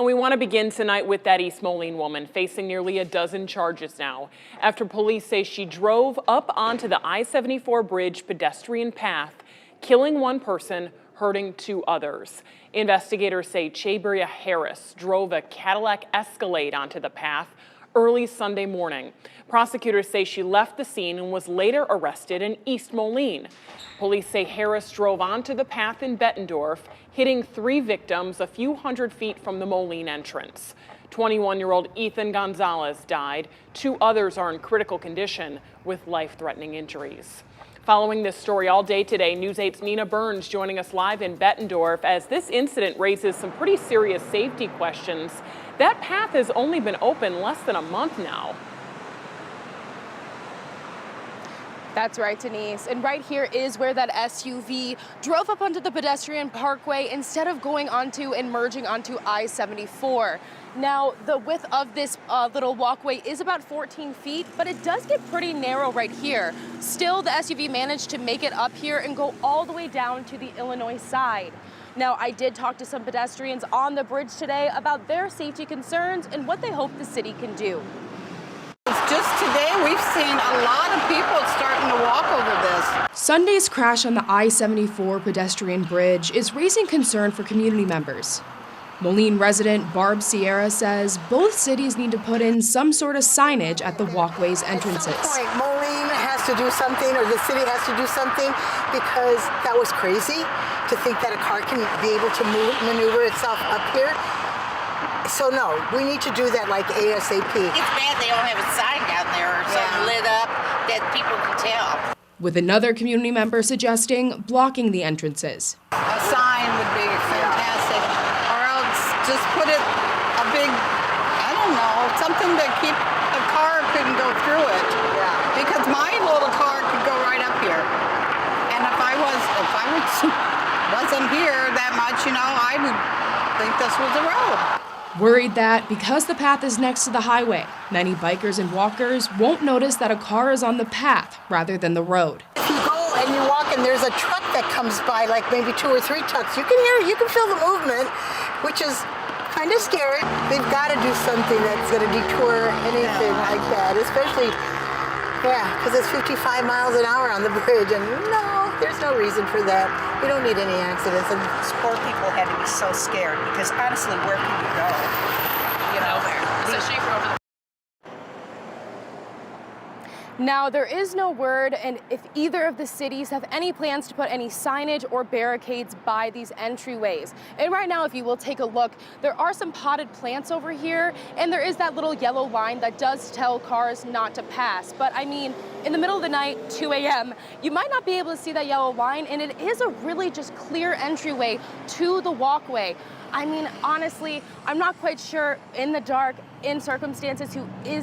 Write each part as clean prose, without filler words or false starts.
We want to begin tonight with that East Moline woman facing nearly a dozen charges now after police say she drove up onto the I-74 bridge pedestrian path, killing one person, hurting two others. Investigators say Chabria Harris drove a Cadillac Escalade onto the path early Sunday morning. Prosecutors say she left the scene and was later arrested in East Moline. Police say Harris drove onto the path in Bettendorf, hitting three victims a few hundred feet from the Moline entrance. 21-year-old Ethan Gonzalez died. Two others are in critical condition with life-threatening injuries. Following this story all day today, News 8's Nina Burns joining us live in Bettendorf as this incident raises some pretty serious safety questions. That path has only been open less than a month now. That's right, Denise. And right here is where that SUV drove up onto the pedestrian parkway instead of going onto and merging onto I-74. Now, the width of this little walkway is about 14 feet, but it does get pretty narrow right here. Still, the SUV managed to make it up here and go all the way down to the Illinois side. Now, I did talk to some pedestrians on the bridge today about their safety concerns and what they hope the city can do. Just today, we've seen a lot of people starting to walk over this. Sunday's crash on the I-74 pedestrian bridge is raising concern for community members. Moline resident Barb Sierra says both cities need to put in some sort of signage at the walkway's entrances. At some point, Moline has to do something, or the city has to do something, because that was crazy to think that a car can be able to maneuver itself up here. So no, we need to do that like ASAP. It's bad they don't have a sign down there or something lit up that people can tell. With another community member suggesting blocking the entrances. A sign would be fantastic, or else just put it a big, I don't know, something to keep a car couldn't go through it. Yeah. Because my little car could go right up here, and if I wasn't here that much, you know, I would think this was a road. Worried that because the path is next to the highway, many bikers and walkers won't notice that a car is on the path rather than the road. If you go and you walk and there's a truck that comes by, like maybe 2 or 3 trucks, you can hear it, you can feel the movement, which is kind of scary. They've got to do something that's going to detour anything like that, especially, because it's 55 miles an hour on the bridge, and no, there's no reason for that. We don't need any accidents. And poor people had to be so scared because honestly, where can you go? You know, especially if you're over the. Now, there is no word, and if either of the cities have any plans to put any signage or barricades by these entryways. And right now, if you will take a look, there are some potted plants over here, and there is that little yellow line that does tell cars not to pass. But I mean, in the middle of the night, 2 a.m., you might not be able to see that yellow line, and it is a really just clear entryway to the walkway. I mean, honestly, I'm not quite sure in the dark, in circumstances,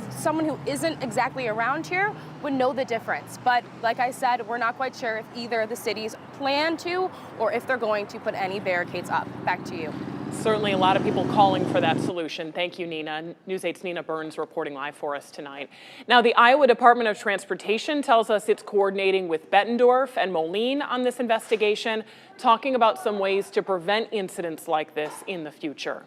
someone who isn't exactly around here would know the difference. But like I said, we're not quite sure if either of the cities plan to or if they're going to put any barricades up. Back to you. Certainly a lot of people calling for that solution. Thank you, Nina. News 8's Nina Burns reporting live for us tonight. Now, the Iowa Department of Transportation tells us it's coordinating with Bettendorf and Moline on this investigation, talking about some ways to prevent incidents like this in the future.